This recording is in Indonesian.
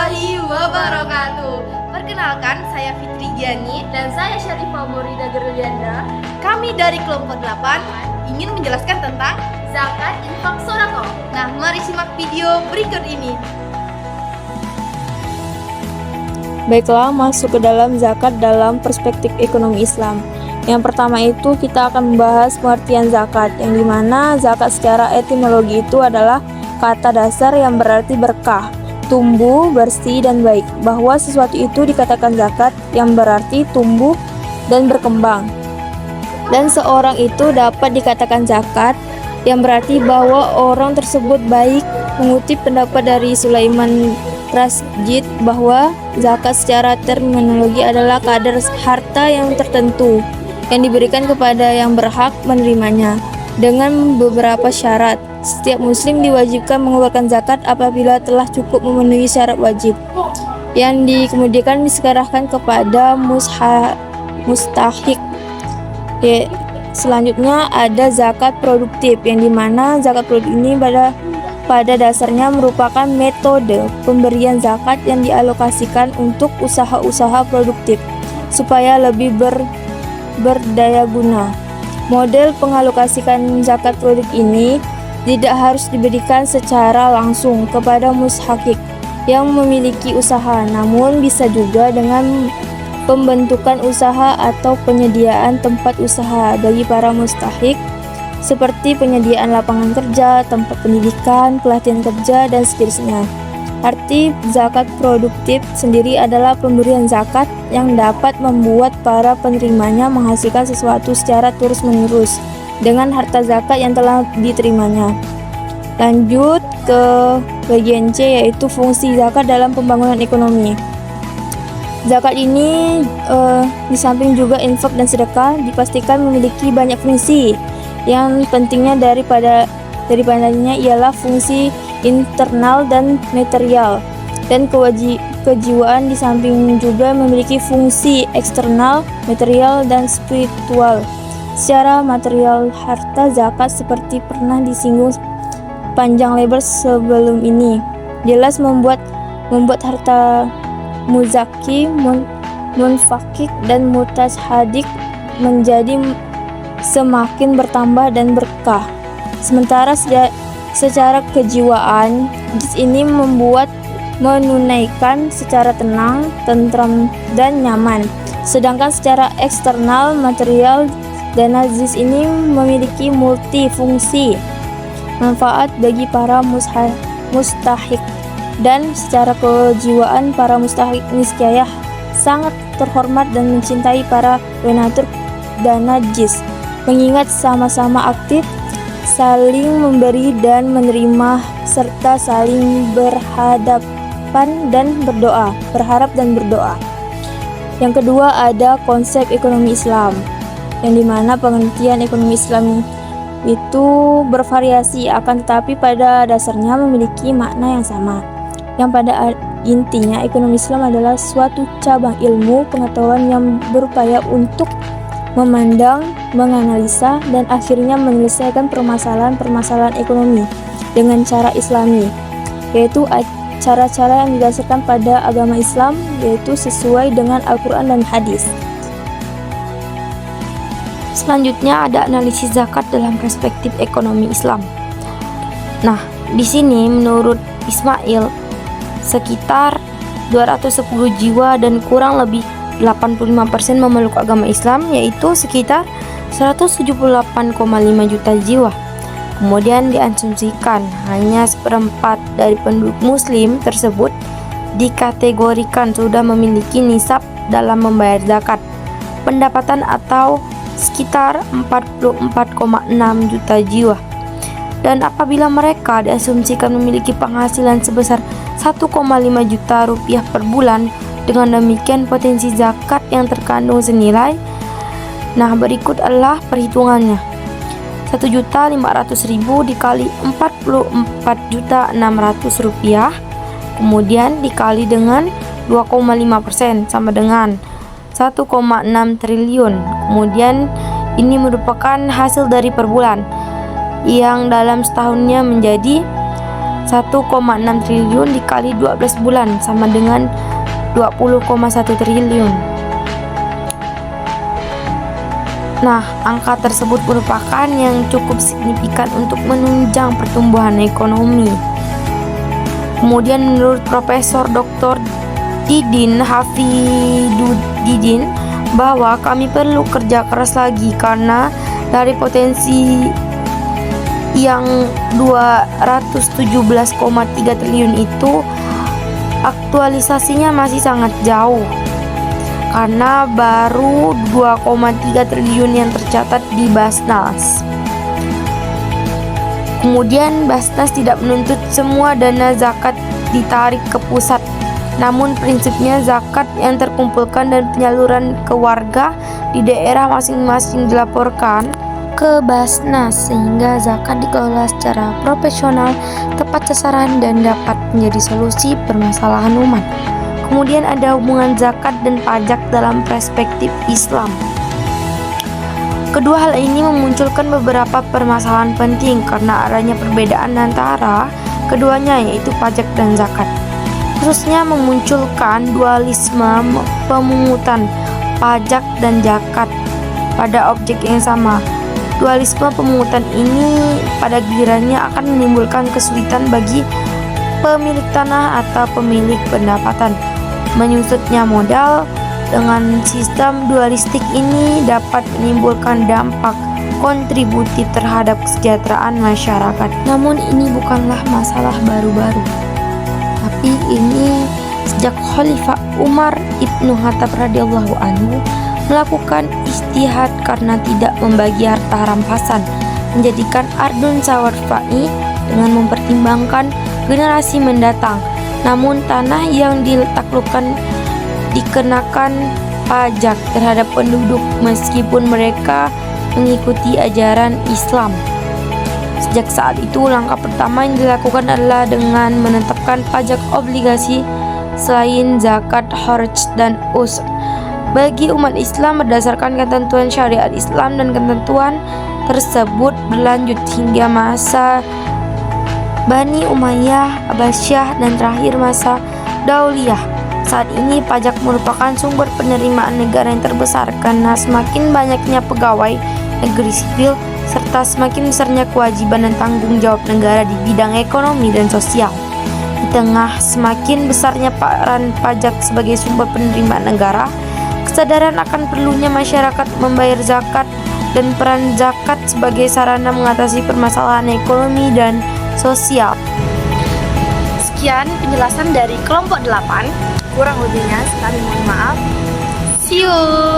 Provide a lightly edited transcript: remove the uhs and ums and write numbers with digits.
warahmatullahi wabarakatuh. Perkenalkan, saya Fitri Giani Dan saya Syarifah Murida Gerlianda. Kami dari kelompok 8 ingin menjelaskan tentang Zakat infak sodako. Nah, mari simak video berikut ini. Baiklah, masuk ke dalam zakat dalam perspektif ekonomi Islam. Yang pertama itu kita akan membahas pengertian zakat, yang dimana zakat secara etimologi itu adalah kata dasar yang berarti berkah, tumbuh, bersih, dan baik. Bahwa sesuatu itu dikatakan zakat yang berarti tumbuh dan berkembang. Dan seorang itu dapat dikatakan zakat yang berarti bahwa orang tersebut baik. Mengutip pendapat dari Sulaiman Rasjid bahwa zakat secara terminologi adalah kadar harta yang tertentu yang diberikan kepada yang berhak menerimanya dengan beberapa syarat. Setiap muslim diwajibkan mengeluarkan zakat apabila telah cukup memenuhi syarat wajib yang kemudian diserahkan kepada mustahik. Selanjutnya ada zakat produktif, yang dimana zakat produktif ini pada dasarnya merupakan metode pemberian zakat yang dialokasikan untuk usaha-usaha produktif supaya lebih berdaya guna. Model pengalokasikan zakat produk ini tidak harus diberikan secara langsung kepada mustahik yang memiliki usaha, namun bisa juga dengan pembentukan usaha atau penyediaan tempat usaha bagi para mustahik, seperti penyediaan lapangan kerja, tempat pendidikan, pelatihan kerja, dan seterusnya. Arti zakat produktif sendiri adalah pemberian zakat yang dapat membuat para penerimanya menghasilkan sesuatu secara terus-menerus dengan harta zakat yang telah diterimanya. Lanjut ke bagian C, yaitu fungsi zakat dalam pembangunan ekonomi. Zakat ini di samping juga infak dan sedekah dipastikan memiliki banyak fungsi. Yang pentingnya daripadanya ialah fungsi internal dan material, dan kejiwaan di samping juga memiliki fungsi eksternal, material, dan spiritual. Secara material, harta zakat seperti pernah disinggung panjang lebar sebelum ini, jelas membuat harta muzaki, munfakik, dan mutashadik menjadi semakin bertambah dan berkah. Sementara secara kejiwaan, jis ini menunaikan secara tenang, tentram, dan nyaman. Sedangkan secara eksternal material, dana jis ini memiliki multifungsi manfaat bagi para mustahik, dan secara kejiwaan para mustahik niscaya sangat terhormat dan mencintai para donatur dana jis, mengingat sama-sama aktif saling memberi dan menerima serta saling berharap dan berdoa. Yang kedua ada konsep ekonomi Islam, yang dimana pengertian ekonomi Islam itu bervariasi, akan tetapi pada dasarnya memiliki makna yang sama. Yang pada intinya ekonomi Islam adalah suatu cabang ilmu pengetahuan yang berupaya untuk memandang, menganalisa, dan akhirnya menyelesaikan permasalahan ekonomi dengan cara Islami, yaitu cara-cara yang didasarkan pada agama Islam, yaitu sesuai dengan Al-Quran dan hadis. Selanjutnya ada analisis zakat dalam perspektif ekonomi Islam. Nah, di sini menurut Ismail sekitar 210 jiwa dan kurang lebih 85% memeluk agama Islam, yaitu sekitar 178,5 juta jiwa. Kemudian diasumsikan hanya seperempat dari penduduk muslim tersebut dikategorikan sudah memiliki nisab dalam membayar zakat pendapatan atau sekitar 44,6 juta jiwa. Dan apabila mereka diasumsikan memiliki penghasilan sebesar 1,5 juta rupiah per bulan, dengan demikian potensi zakat yang terkandung senilai. Nah, berikut adalah perhitungannya. 1.500.000 dikali 44.600 rupiah, kemudian dikali dengan 2,5% sama dengan 1,6 triliun. Kemudian ini merupakan hasil dari per bulan yang dalam setahunnya menjadi 1,6 triliun dikali 12 bulan sama dengan 20,1 triliun. Nah, angka tersebut merupakan yang cukup signifikan untuk menunjang pertumbuhan ekonomi. Kemudian menurut Profesor Dr. Didin Hafidudin bahwa kami perlu kerja keras lagi karena dari potensi yang 217,3 triliun itu aktualisasinya masih sangat jauh karena baru 2,3 triliun yang tercatat di Basnas. Kemudian Basnas tidak menuntut semua dana zakat ditarik ke pusat, namun prinsipnya zakat yang terkumpulkan dan penyaluran ke warga di daerah masing-masing dilaporkan ke Basnas sehingga zakat dikelola secara profesional, tepat sasaran dan dapat menjadi solusi permasalahan umat. Kemudian ada hubungan zakat dan pajak dalam perspektif Islam. Kedua hal ini memunculkan beberapa permasalahan penting karena adanya perbedaan antara keduanya yaitu pajak dan zakat. Khususnya memunculkan dualisme pemungutan pajak dan zakat pada objek yang sama. Dualisme pemungutan ini pada gilirannya akan menimbulkan kesulitan bagi pemilik tanah atau pemilik pendapatan. Menyusutnya modal dengan sistem dualistik ini dapat menimbulkan dampak kontributif terhadap kesejahteraan masyarakat. Namun ini bukanlah masalah baru-baru, tapi ini sejak Khalifah Umar Ibnu Khattab radhiyallahu anhu melakukan ijtihad karena tidak membagi harta rampasan, menjadikan ardun sawarfa'i dengan mempertimbangkan generasi mendatang. Namun tanah yang ditaklukkan dikenakan pajak terhadap penduduk meskipun mereka mengikuti ajaran Islam. Sejak saat itu langkah pertama yang dilakukan adalah dengan menetapkan pajak obligasi selain zakat, harj, dan usr bagi umat Islam berdasarkan ketentuan syariat Islam, dan ketentuan tersebut berlanjut hingga masa Bani Umayyah, Abbasiyah, dan terakhir masa Dauliyah. Saat ini pajak merupakan sumber penerimaan negara yang terbesar karena semakin banyaknya pegawai negeri sipil serta semakin besarnya kewajiban dan tanggung jawab negara di bidang ekonomi dan sosial. Di tengah semakin besarnya peran pajak sebagai sumber penerimaan negara, kesadaran akan perlunya masyarakat membayar zakat dan peran zakat sebagai sarana mengatasi permasalahan ekonomi dan sosial. Sekian penjelasan dari kelompok 8. Kurang lebihnya sekali mohon maaf. See you.